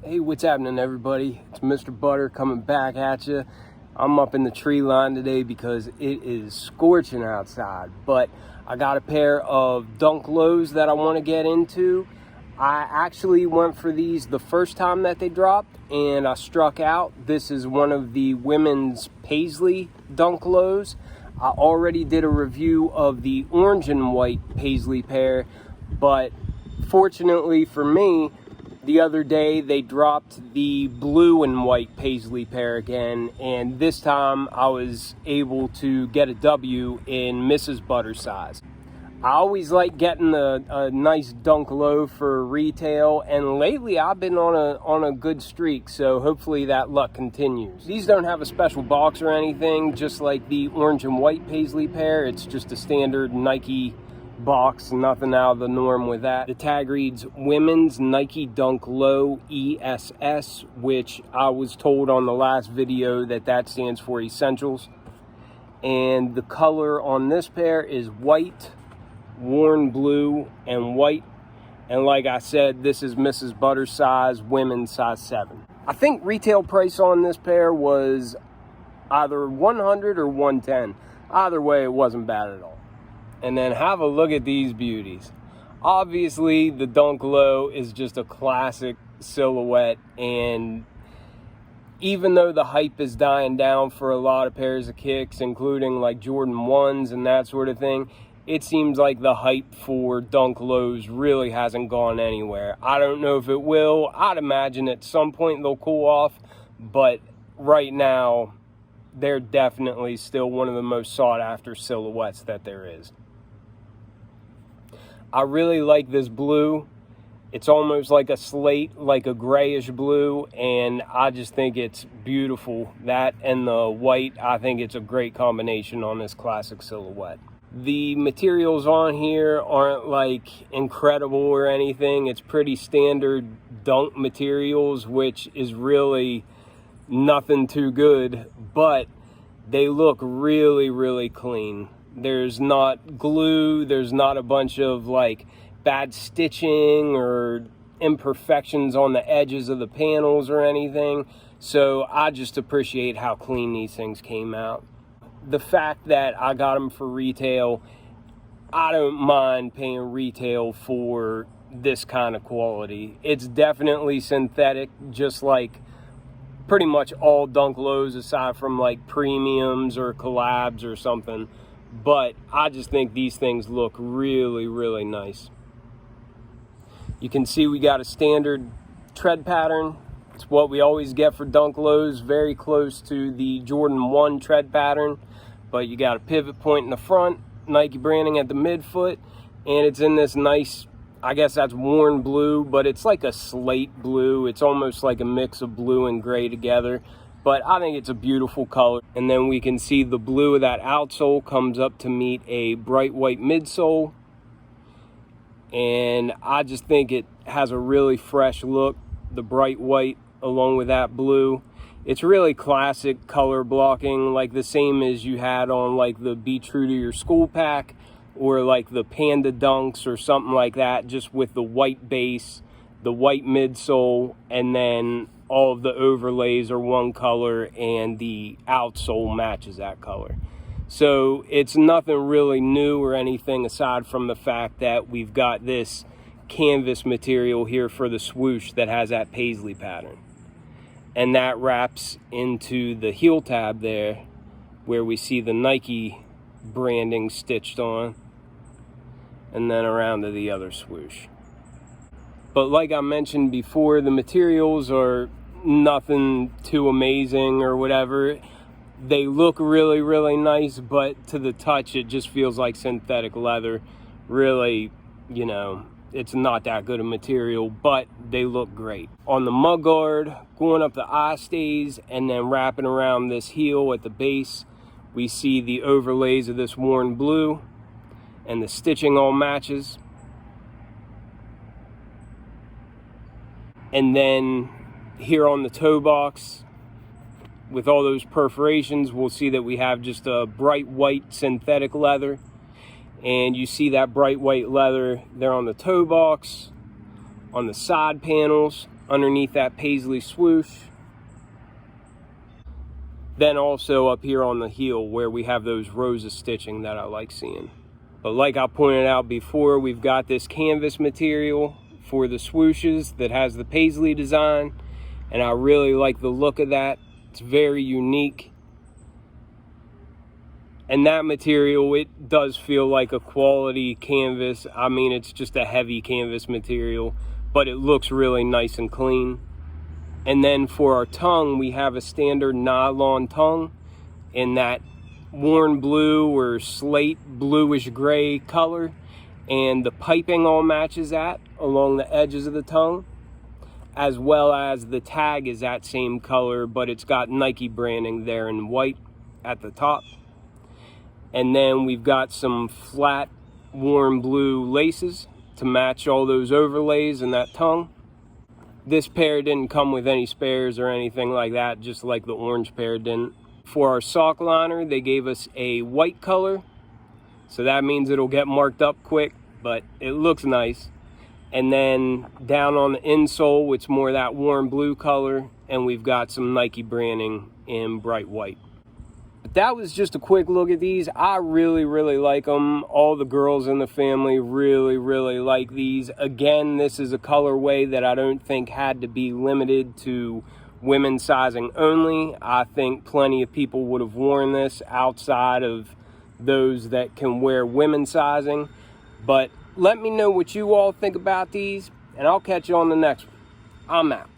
Hey, what's happening, everybody? It's Mr. Butter coming back at you. I'm up in the tree line today because it is scorching outside, but I got a pair of dunk lows that I want to get into. I actually went for these the first time that they dropped, and I struck out. This is one of the women's Paisley dunk lows. I already did a review of the orange and white Paisley pair, but fortunately for me, the other day they dropped the blue and white Paisley pair again, and this time I was able to get a W in Mrs. Butter size. I always like getting a nice dunk low for retail, and lately I've been on a good streak, so hopefully that luck continues. These don't have a special box or anything, just like the orange and white Paisley pair. It's just a standard Nike box, nothing out of the norm with that. The tag reads Women's Nike Dunk Low ESS, which I was told on the last video that stands for Essentials. And the color on this pair is white, worn blue, and white. And like I said, this is Mrs. Butter size, women's size 7. I think retail price on this pair was either $100 or $110. Either way, it wasn't bad at all. And then have a look at these beauties. Obviously, the Dunk Low is just a classic silhouette, and even though the hype is dying down for a lot of pairs of kicks, including like Jordan 1s and that sort of thing, it seems like the hype for Dunk Lows really hasn't gone anywhere. I don't know if it will. I'd imagine at some point they'll cool off, but right now, they're definitely still one of the most sought after silhouettes that there is. I really like this blue. It's almost like a slate, like a grayish blue, and I just think it's beautiful. That and the white, I think it's a great combination on this classic silhouette. The materials on here aren't like incredible or anything. It's pretty standard dunk materials, which is really nothing too good, but they look really, really clean. There's not glue, there's not a bunch of like bad stitching or imperfections on the edges of the panels or anything. So I just appreciate how clean these things came out. The fact that I got them for retail, I don't mind paying retail for this kind of quality. It's definitely synthetic, just like pretty much all dunk lows aside from like premiums or collabs or something. But I just think these things look really, really nice. You can see we got a standard tread pattern. It's what we always get for dunk lows, very close to the Jordan 1 tread pattern. But you got a pivot point in the front, Nike branding at the midfoot, and it's in this nice, I guess that's worn blue, but it's like a slate blue. It's almost like a mix of blue and gray together. But I think it's a beautiful color. And then we can see the blue of that outsole comes up to meet a bright white midsole. And I just think it has a really fresh look, the bright white along with that blue. It's really classic color blocking, like the same as you had on like the Be True to Your School pack or like the Panda Dunks or something like that, just with the white base, the white midsole, and then all of the overlays are one color and the outsole matches that color. So it's nothing really new or anything aside from the fact that we've got this canvas material here for the swoosh that has that Paisley pattern. And that wraps into the heel tab there where we see the Nike branding stitched on, and then around to the other swoosh. But like I mentioned before, the materials are nothing too amazing or whatever. They look really, really nice, but to the touch, it just feels like synthetic leather. Really, you know, it's not that good a material, but they look great. On the mud guard, going up the eye stays, and then wrapping around this heel at the base, we see the overlays of this worn blue, and the stitching all matches. And then here on the toe box, with all those perforations, we'll see that we have just a bright white synthetic leather. And you see that bright white leather there on the toe box, on the side panels, underneath that Paisley swoosh. Then also up here on the heel where we have those rows of stitching that I like seeing. But like I pointed out before, we've got this canvas material for the swooshes that has the Paisley design, and I really like the look of that. It's very unique. And that material, it does feel like a quality canvas. I mean, it's just a heavy canvas material, but it looks really nice and clean. And then for our tongue, we have a standard nylon tongue in that worn blue or slate bluish gray color. And the piping all matches that along the edges of the tongue, as well as the tag is that same color, but it's got Nike branding there in white at the top. And then we've got some flat warm blue laces to match all those overlays in that tongue. This pair didn't come with any spares or anything like that, just like the orange pair didn't. For our sock liner, they gave us a white color, so that means it'll get marked up quick, but it looks nice. And then down on the insole, it's more that warm blue color, and we've got some Nike branding in bright white. But that was just a quick look at these. I really like them. All the girls in the family really like these. Again, this is a colorway that I don't think had to be limited to women's sizing only. I think plenty of people would have worn this outside of those that can wear women's sizing. But let me know what you all think about these, and I'll catch you on the next one. I'm out.